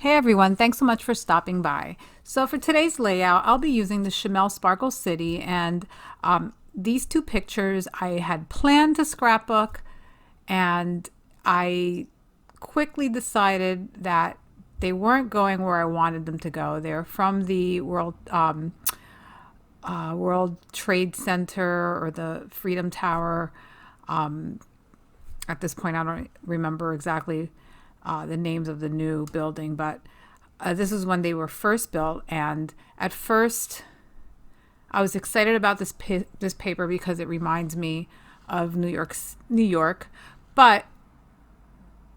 Hey everyone, thanks so much for stopping by. So for today's layout, I'll be using the Shimelle Sparkle City, and these two pictures I had planned to scrapbook, and I quickly decided that they weren't going where I wanted them to go. They're from the World Trade Center or the Freedom Tower. At this point, I don't remember exactly the names of the new building, but this is when they were first built. And at first, I was excited about this paper because it reminds me of New York, but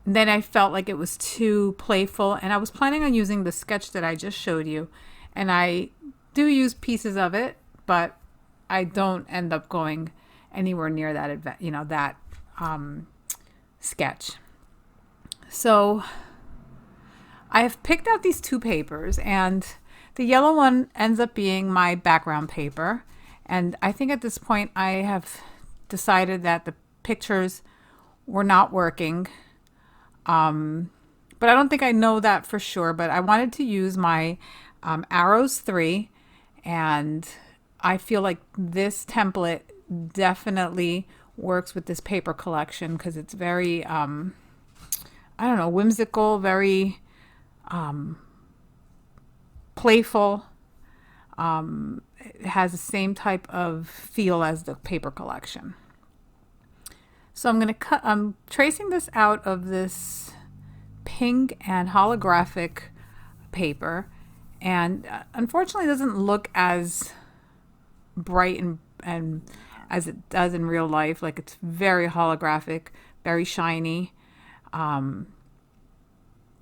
then I felt like it was too playful, and I was planning on using the sketch that I just showed you, and I do use pieces of it, but I don't end up going anywhere near that sketch. So I have picked out these two papers, and the yellow one ends up being my background paper. And I think at this point I have decided that the pictures were not working. But I don't think I know that for sure. But I wanted to use my Arrows 3, and I feel like this template definitely works with this paper collection because it's very I don't know, whimsical, very playful. It has the same type of feel as the paper collection. So I'm tracing this out of this pink and holographic paper, and unfortunately it doesn't look as bright and as it does in real life. Like, it's very holographic, very shiny.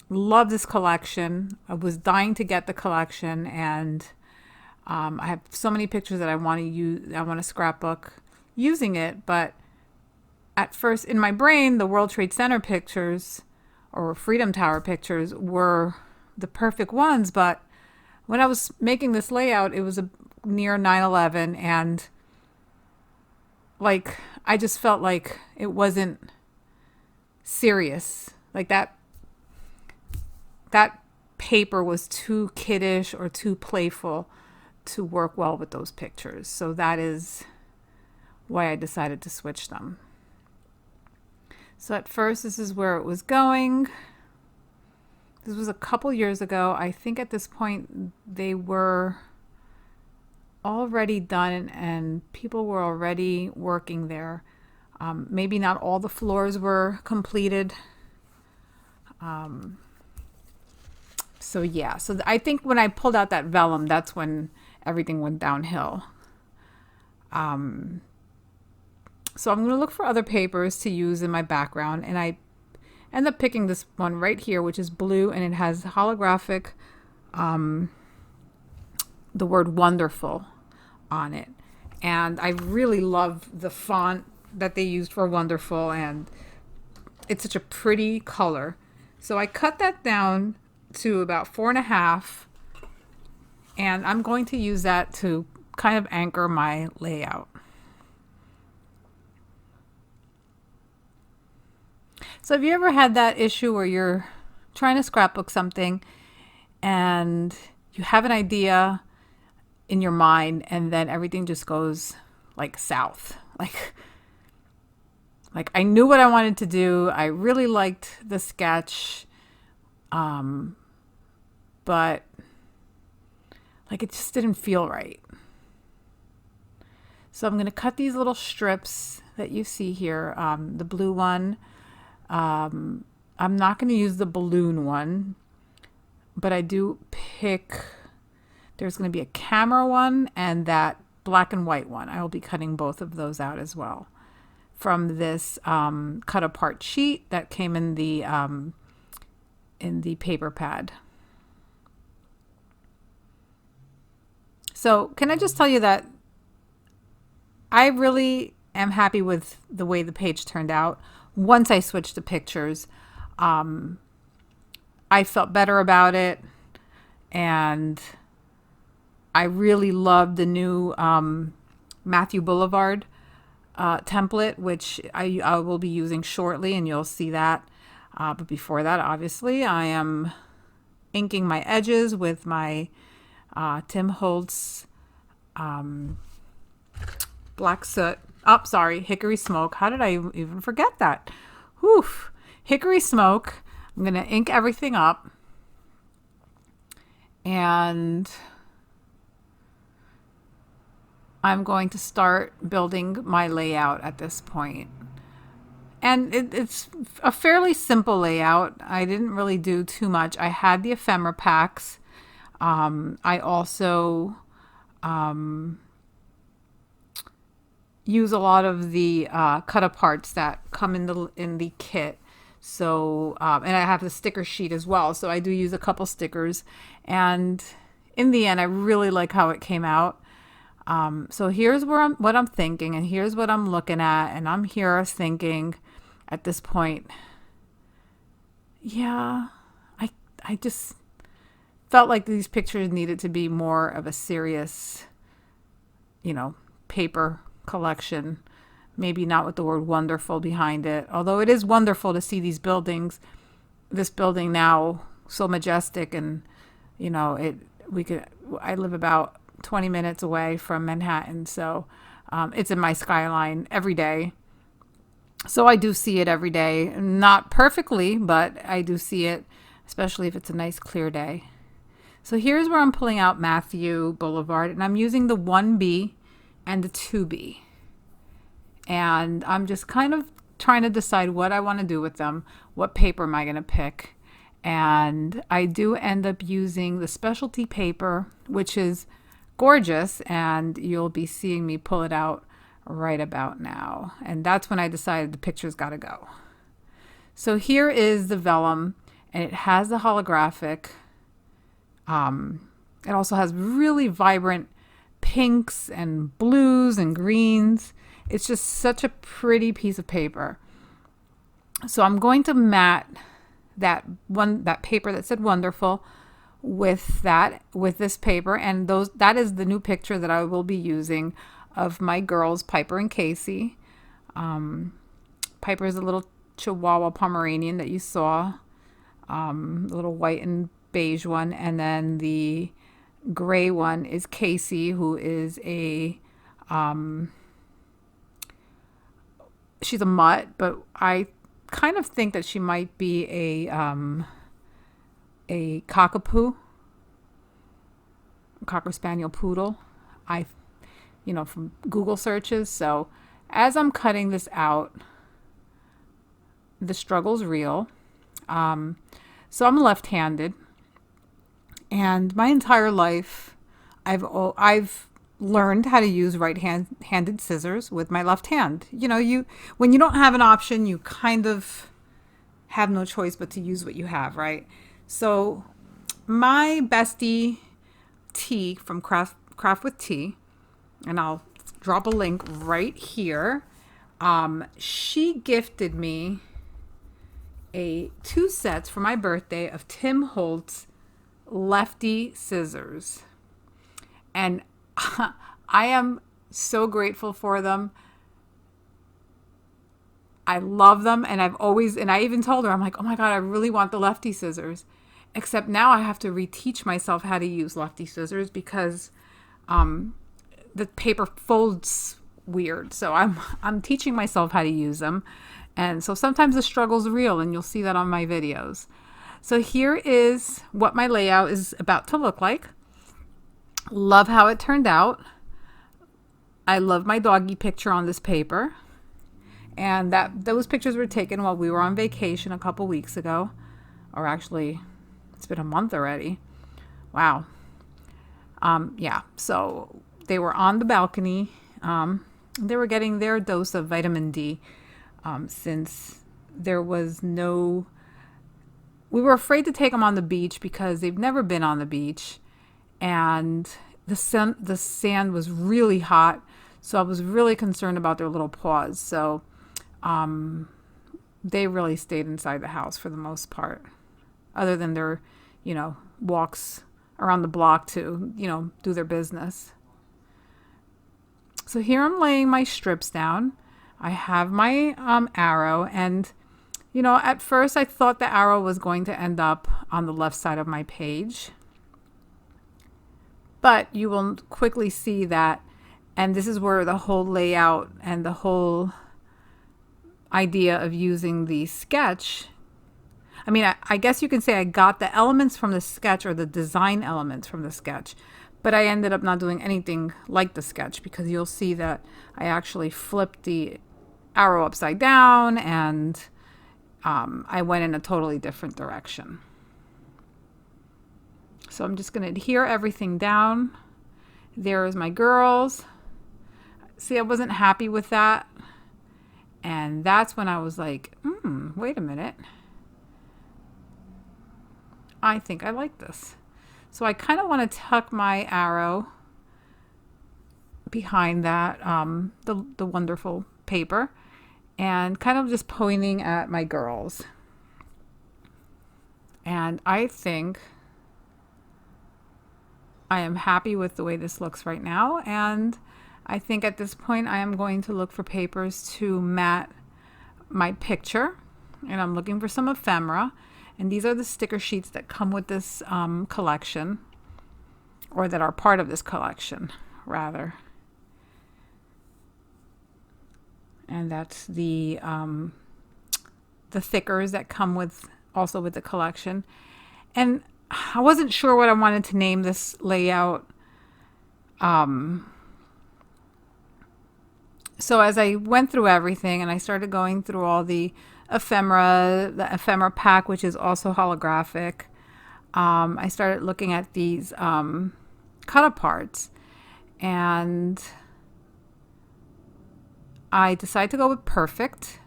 Love this collection. I was dying to get the collection, and I have so many pictures that I want to use. I want to scrapbook using it, but at first in my brain, the World Trade Center pictures or Freedom Tower pictures were the perfect ones. But when I was making this layout, it was near 9/11, and like I just felt like it wasn't serious. Like that paper was too kiddish or too playful to work well with those pictures. So that is why I decided to switch them. So at first, this is where it was going. This was a couple years ago. I think at this point they were already done and people were already working there. Maybe not all the floors were completed. So yeah, so I think when I pulled out that vellum, that's when everything went downhill. So I'm going to look for other papers to use in my background, and I end up picking this one right here, which is blue, and it has holographic, the word wonderful on it. And I really love the font that they used for wonderful, and it's such a pretty color. So I cut that down to about 4.5, and I'm going to use that to kind of anchor my layout. So have you ever had that issue where you're trying to scrapbook something and you have an idea in your mind and then everything just goes like south? Like I knew what I wanted to do. I really liked the sketch. But like it just didn't feel right. So I'm going to cut these little strips that you see here. The blue one. I'm not going to use the balloon one, but I do pick, there's going to be a camera one and that black and white one. I will be cutting both of those out as well from this cut apart sheet that came in the paper pad. So can I just tell you that I really am happy with the way the page turned out. Once I switched to pictures, I felt better about it, and I really loved the new Matthew Blvd template, which I will be using shortly, and you'll see that. But before that, obviously, I am inking my edges with my Tim Holtz black soot. Oh, sorry, hickory smoke. How did I even forget that? Whew. Hickory smoke. I'm going to ink everything up. And I'm going to start building my layout at this point. And it's a fairly simple layout. I didn't really do too much. I had the ephemera packs. I also use a lot of the cut aparts that come in the kit. So and I have the sticker sheet as well. So I do use a couple stickers. And in the end, I really like how it came out. So here's what I'm thinking, and here's what I'm looking at, and I'm here thinking at this point, yeah, I just felt like these pictures needed to be more of a serious, paper collection. Maybe not with the word wonderful behind it, although it is wonderful to see these buildings, this building now so majestic, and I live about 20 minutes away from Manhattan, so it's in my skyline every day. So I do see it every day, not perfectly, but I do see it, especially if it's a nice clear day. So here's where I'm pulling out Matthew Boulevard, and I'm using the 1B and the 2B. And I'm just kind of trying to decide what I want to do with them. What paper am I going to pick? And I do end up using the specialty paper, which is gorgeous, and you'll be seeing me pull it out right about now. And that's when I decided the picture's got to go. So here is the vellum, and it has the holographic. It also has really vibrant pinks and blues and greens. It's just such a pretty piece of paper. So I'm going to mat that paper that said wonderful with this paper, and that is the new picture that I will be using of my girls, Piper and Casey. Piper is a little Chihuahua Pomeranian that you saw, the little white and beige one, and then the gray one is Casey, who is she's a mutt, but I kind of think that she might be a cockapoo, Cocker Spaniel Poodle. From Google searches. So as I'm cutting this out, the struggle's real. So I'm left-handed, and my entire life, I've learned how to use right-handed scissors with my left hand. When you don't have an option, you kind of have no choice but to use what you have, right? So my bestie T from Craft with T, and I'll drop a link right here. She gifted me 2 sets for my birthday of Tim Holtz lefty scissors. And I am so grateful for them. I love them, and I even told her, I'm like, oh my God, I really want the lefty scissors. Except now I have to reteach myself how to use lefty scissors because the paper folds weird. So I'm teaching myself how to use them. And so sometimes the struggle's real, and you'll see that on my videos. So here is what my layout is about to look like. Love how it turned out. I love my doggy picture on this paper. And those pictures were taken while we were on vacation a couple weeks ago. Or actually, it's been a month already. Wow. So they were on the balcony. They were getting their dose of vitamin D since there was no... We were afraid to take them on the beach because they've never been on the beach. And the sand was really hot. So I was really concerned about their little paws. So they really stayed inside the house for the most part. Other than their, walks around the block to, do their business. So here I'm laying my strips down. I have my arrow, and You know, at first I thought the arrow was going to end up on the left side of my page, but you will quickly see that, and this is where the whole layout and the whole idea of using the sketch, I mean, I guess you can say I got the elements from the sketch, or the design elements from the sketch, but I ended up not doing anything like the sketch, because you'll see that I actually flipped the arrow upside down, and I went in a totally different direction. So I'm just going to adhere everything down. There's my girls. See, I wasn't happy with that. And that's when I was like, wait a minute. I think I like this. So I kind of want to tuck my arrow behind that, the wonderful paper, and kind of just pointing at my girls. And I think I am happy with the way this looks right now. And I think at this point I am going to look for papers to mat my picture. And I'm looking for some ephemera. And these are the sticker sheets that come with this collection, or that are part of this collection, rather. And that's the thickers that come with also with the collection. And I wasn't sure what I wanted to name this layout. So as I went through everything and I started going through all the ephemera pack, which is also holographic, I started looking at these cut aparts, and I decided to go with perfect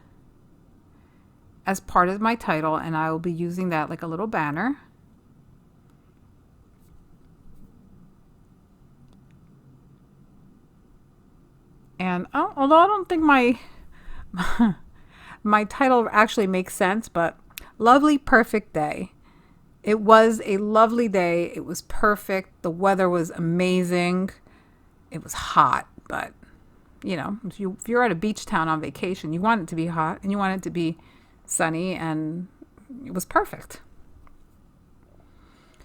as part of my title, and I will be using that like a little banner. And although I don't think my my title actually makes sense, but lovely, perfect day. It was a lovely day. It was perfect. The weather was amazing. It was hot, but you know, if you're at a beach town on vacation, you want it to be hot and you want it to be sunny, and it was perfect.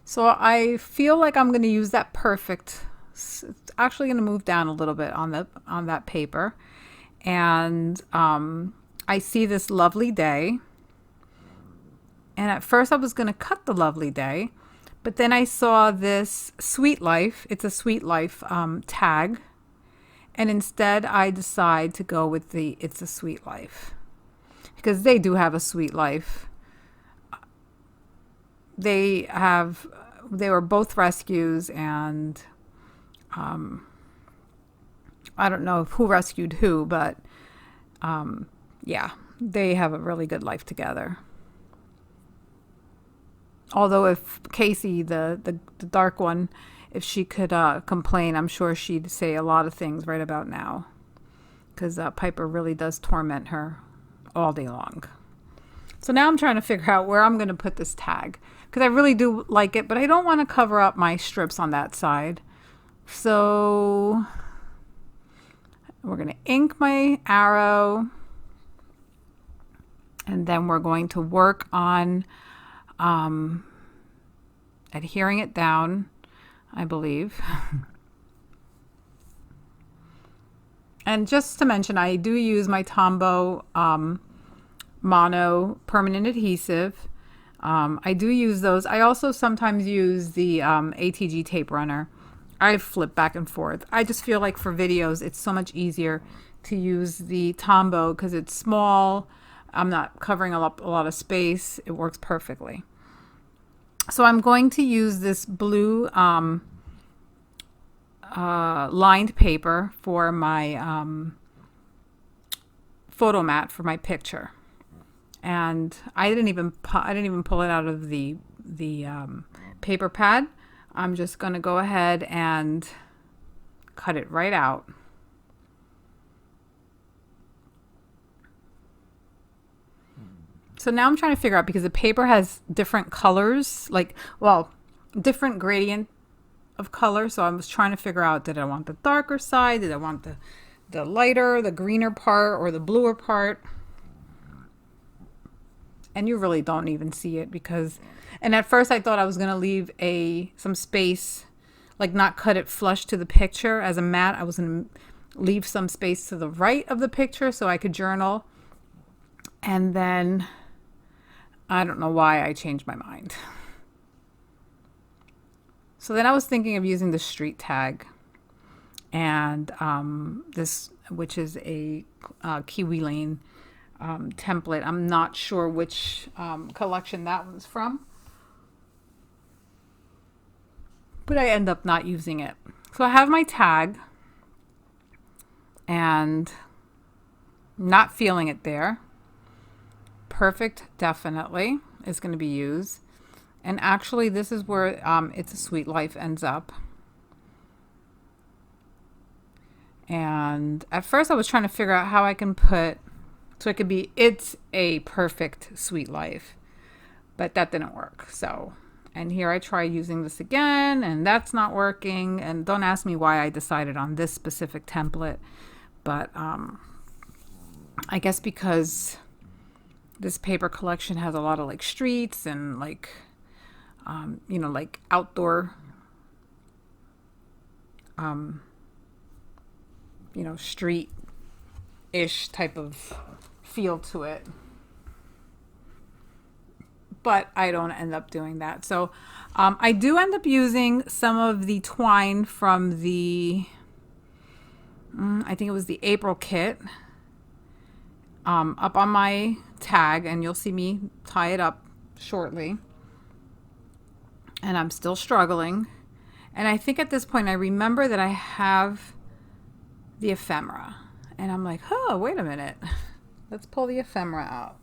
So I feel like I'm going to use that perfect. It's actually going to move down a little bit on that paper, and I see this lovely day, and at first I was going to cut the lovely day, but then I saw this Sweet Life. It's a Sweet Life tag, and instead I decide to go with the It's a Sweet Life, because they do have a sweet life. They were both rescues, and I don't know who rescued who, but yeah, they have a really good life together. Although if Casey, the dark one, if she could complain, I'm sure she'd say a lot of things right about now, because Piper really does torment her all day long. So now I'm trying to figure out where I'm going to put this tag, because I really do like it, but I don't want to cover up my strips on that side. So we're going to ink my arrow, and then we're going to work on adhering it down, I believe. And just to mention, I do use my Tombow mono permanent adhesive. I do use those. I also sometimes use the ATG tape runner. I flip back and forth. I just feel like for videos, it's so much easier to use the Tombow because it's small. I'm not covering up a lot of space. It works perfectly. So I'm going to use this blue lined paper for my photo mat for my picture, and I didn't even pull it out of the paper pad. I'm just going to go ahead and cut it right out. So now I'm trying to figure out, because the paper has different colors, different gradient of color. So I was trying to figure out, did I want the darker side? Did I want the lighter, the greener part, or the bluer part? And you really don't even see it because, and at first I thought I was going to leave some space, like not cut it flush to the picture as a mat. I was going to leave some space to the right of the picture so I could journal. And then I don't know why I changed my mind. So then I was thinking of using the street tag, and this, which is a Kiwi Lane template. I'm not sure which collection that one's from, but I end up not using it. So I have my tag and not feeling it there. Perfect definitely is going to be used. And actually this is where It's a Sweet Life ends up. And at first I was trying to figure out how I can put, so it could be It's a Perfect Sweet Life, but that didn't work. So, and here I try using this again and that's not working. And don't ask me why I decided on this specific template, but I guess because this paper collection has a lot of like streets and like, you know, like outdoor, you know, street-ish type of feel to it. But I don't end up doing that. So I do end up using some of the twine from the, I think it was the April kit, up on my tag, and you'll see me tie it up shortly. And I'm still struggling. And I think at this point I remember that I have the ephemera. And I'm like, oh, wait a minute. Let's pull the ephemera out.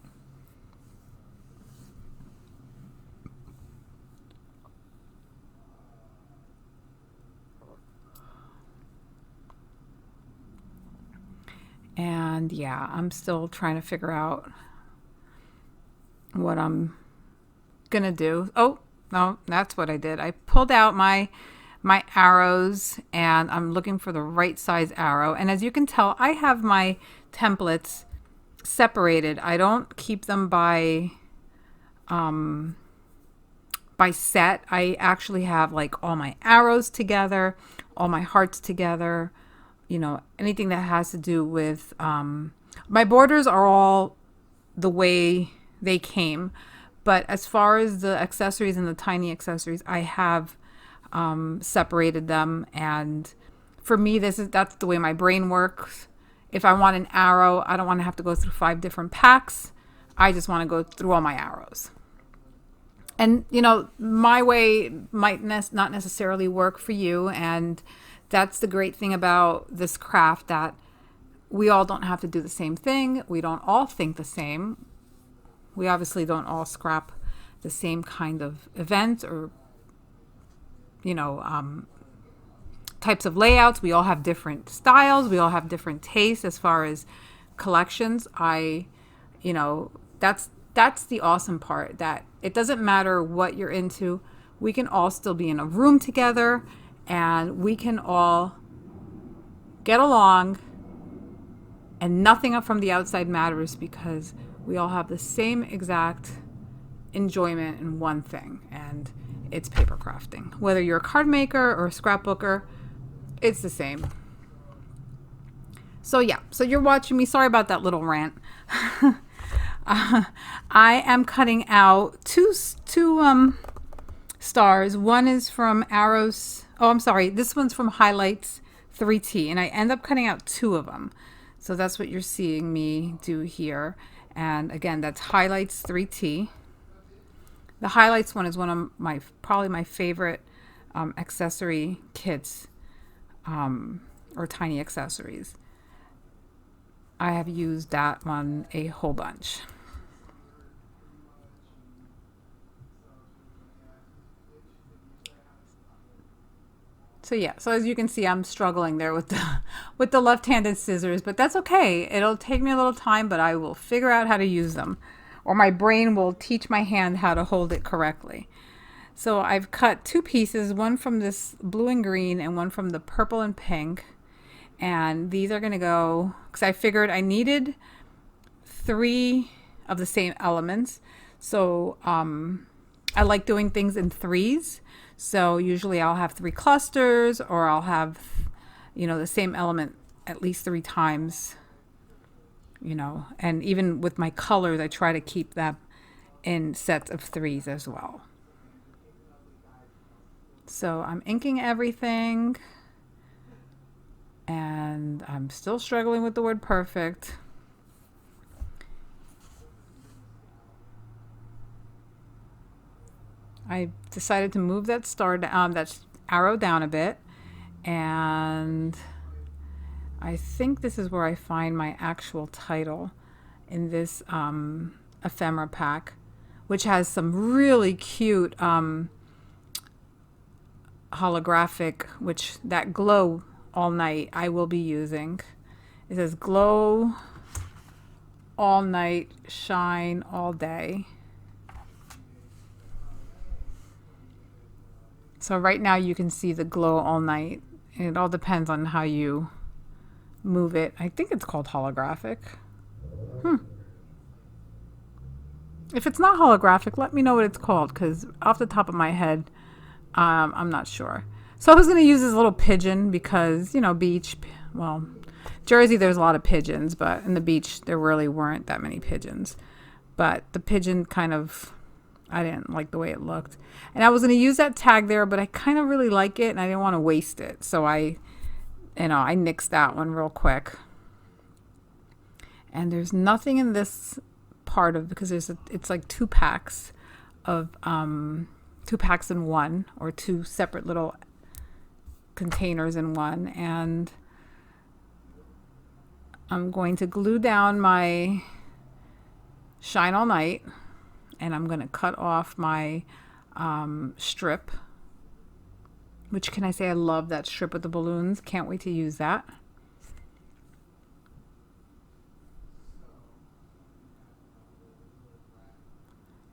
And yeah, I'm still trying to figure out what I'm gonna do. Oh, no, that's what I did. I pulled out my arrows and I'm looking for the right size arrow. And as you can tell, I have my templates separated. I don't keep them by set. I actually have like all my arrows together, all my hearts together, you know, anything that has to do with, my borders are all the way they came. But as far as the accessories and the tiny accessories, I have separated them. And for me, that's the way my brain works. If I want an arrow, I don't want to have to go through 5 different packs. I just want to go through all my arrows. And, you know, my way might not necessarily work for you. And that's the great thing about this craft, that we all don't have to do the same thing. We don't all think the same. We obviously don't all scrap the same kind of events or, you know, types of layouts. We all have different styles. We all have different tastes as far as collections. You know, that's the awesome part, that it doesn't matter what you're into. We can all still be in a room together and we can all get along, and nothing from the outside matters because we all have the same exact enjoyment in one thing, and it's paper crafting. Whether you're a card maker or a scrapbooker, it's the same. So yeah, so you're watching me. Sorry about that little rant. I am cutting out two stars. One is from Arrows. Oh, I'm sorry. This one's from Highlights 3T, and I end up cutting out 2 of them. So that's what you're seeing me do here. And again, that's Highlights 3T. The Highlights one is one of probably my favorite accessory kits, or tiny accessories. I have used that one a whole bunch. So yeah, so as you can see, I'm struggling there with the left-handed scissors, but that's okay. It'll take me a little time, but I will figure out how to use them, or my brain will teach my hand how to hold it correctly. So I've cut 2 pieces, one from this blue and green and one from the purple and pink. And these are going to go, because I figured I needed 3 of the same elements. So I like doing things in threes. So usually I'll have 3 clusters, or I'll have, you know, the same element at least 3 times, you know. And even with my colors, I try to keep them in sets of 3s as well. So I'm inking everything, and I'm still struggling with the word perfect. I decided to move that that arrow down a bit, and I think this is where I find my actual title in this ephemera pack, which has some really cute holographic, which that glow all night I will be using. It says glow all night, shine all day. So right now you can see the glow all night. It all depends on how you move it. I think it's called holographic. If it's not holographic, let me know what it's called, because off the top of my head, I'm not sure. So I was going to use this little pigeon because, you know, beach, well, Jersey, there's a lot of pigeons, but in the beach, there really weren't that many pigeons. But the pigeon kind of, I didn't like the way it looked. And I was going to use that tag there, but I kind of really like it, and I didn't want to waste it. So I nixed that one real quick. And there's nothing in this part of, because it's like 2 packs of 2 packs in one, or 2 separate little containers in one. And I'm going to glue down my Shine All Night, and I'm going to cut off my strip, which, can I say, I love that strip with the balloons. Can't wait to use that.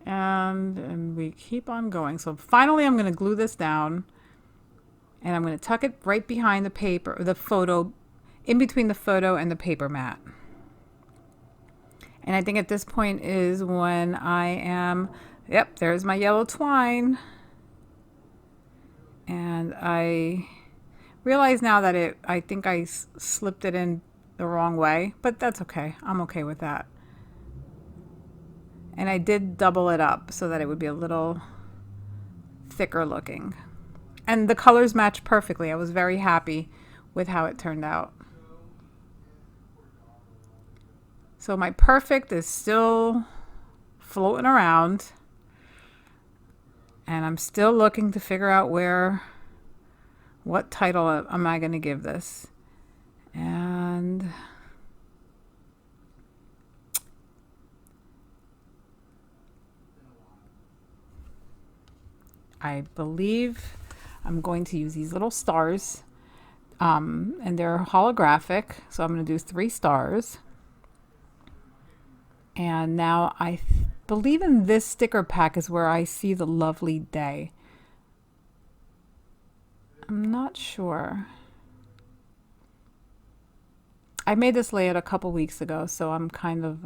And we keep on going. So finally I'm going to glue this down, and I'm going to tuck it right behind the paper, the photo, in between the photo and the paper mat. And I think at this point is when I am, yep, there's my yellow twine. And I realize now that I think I slipped it in the wrong way, but that's okay. I'm okay with that. And I did double it up so that it would be a little thicker looking. And the colors match perfectly. I was very happy with how it turned out. So my perfect is still floating around, and I'm still looking to figure out what title am I going to give this. And I believe I'm going to use these little stars, and they're holographic. So I'm going to do 3 stars. And now I believe in this sticker pack is where I see the lovely day. I'm not sure. I made this layout a couple weeks ago, so I'm kind of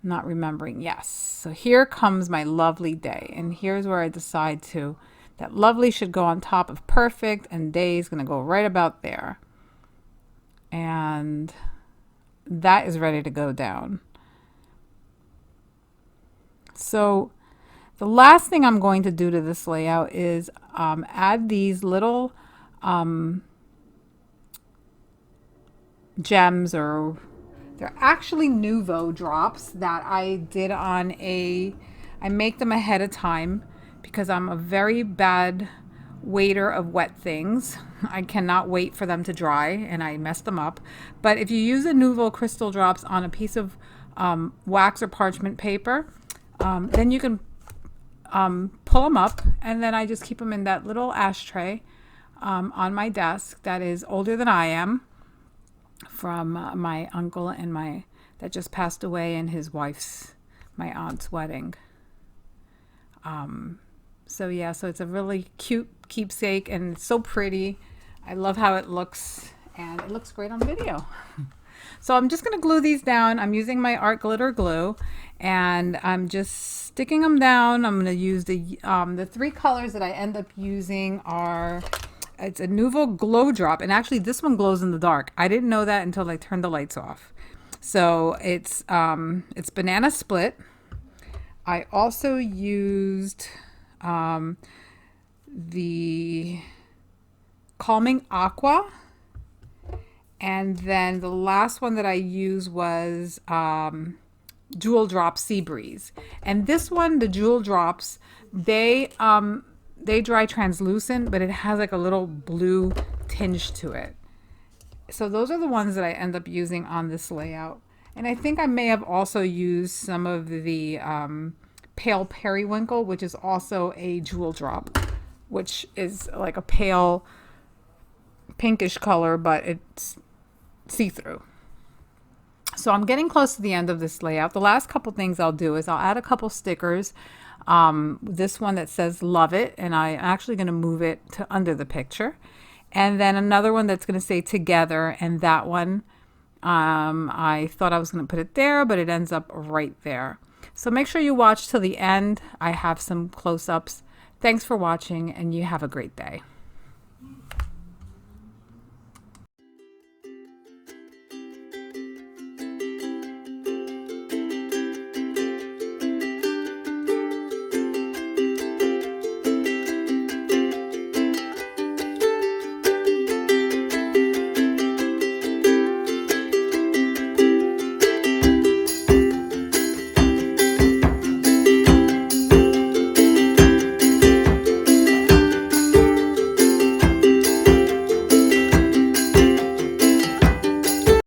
not remembering. Yes. So here comes my lovely day. And here's where I decide that lovely should go on top of perfect, and day is going to go right about there. And that is ready to go down. So the last thing I'm going to do to this layout is add these little gems, or they're actually Nouveau drops that I did I make them ahead of time because I'm a very bad waiter of wet things. I cannot wait for them to dry, and I mess them up. But if you use a Nouveau crystal drops on a piece of wax or parchment paper, then you can pull them up, and then I just keep them in that little ashtray on my desk that is older than I am, from my uncle and that just passed away, and his wife's, my aunt's wedding. So yeah, so it's a really cute keepsake, and it's so pretty. I love how it looks, and it looks great on video. So I'm just going to glue these down. I'm using my art glitter glue, and I'm just sticking them down. I'm going to use the three colors that I end up using are, it's a Nouveau Glow Drop, and actually this one glows in the dark. I didn't know that until I turned the lights off. So it's Banana Split. I also used the Calming Aqua. And then the last one that I used was Jewel Drop Sea Breeze. And this one, the Jewel Drops, they dry translucent, but it has like a little blue tinge to it. So those are the ones that I end up using on this layout. And I think I may have also used some of the Pale Periwinkle, which is also a jewel drop, which is like a pale pinkish color, but it's see-through. So I'm getting close to the end of this layout. The last couple things I'll do is I'll add a couple stickers. This one that says love it, and I'm actually going to move it to under the picture. And then another one that's going to say together, and that one I thought I was going to put it there, but it ends up right there. So make sure you watch till the end. I have some close-ups. Thanks for watching, and you have a great day.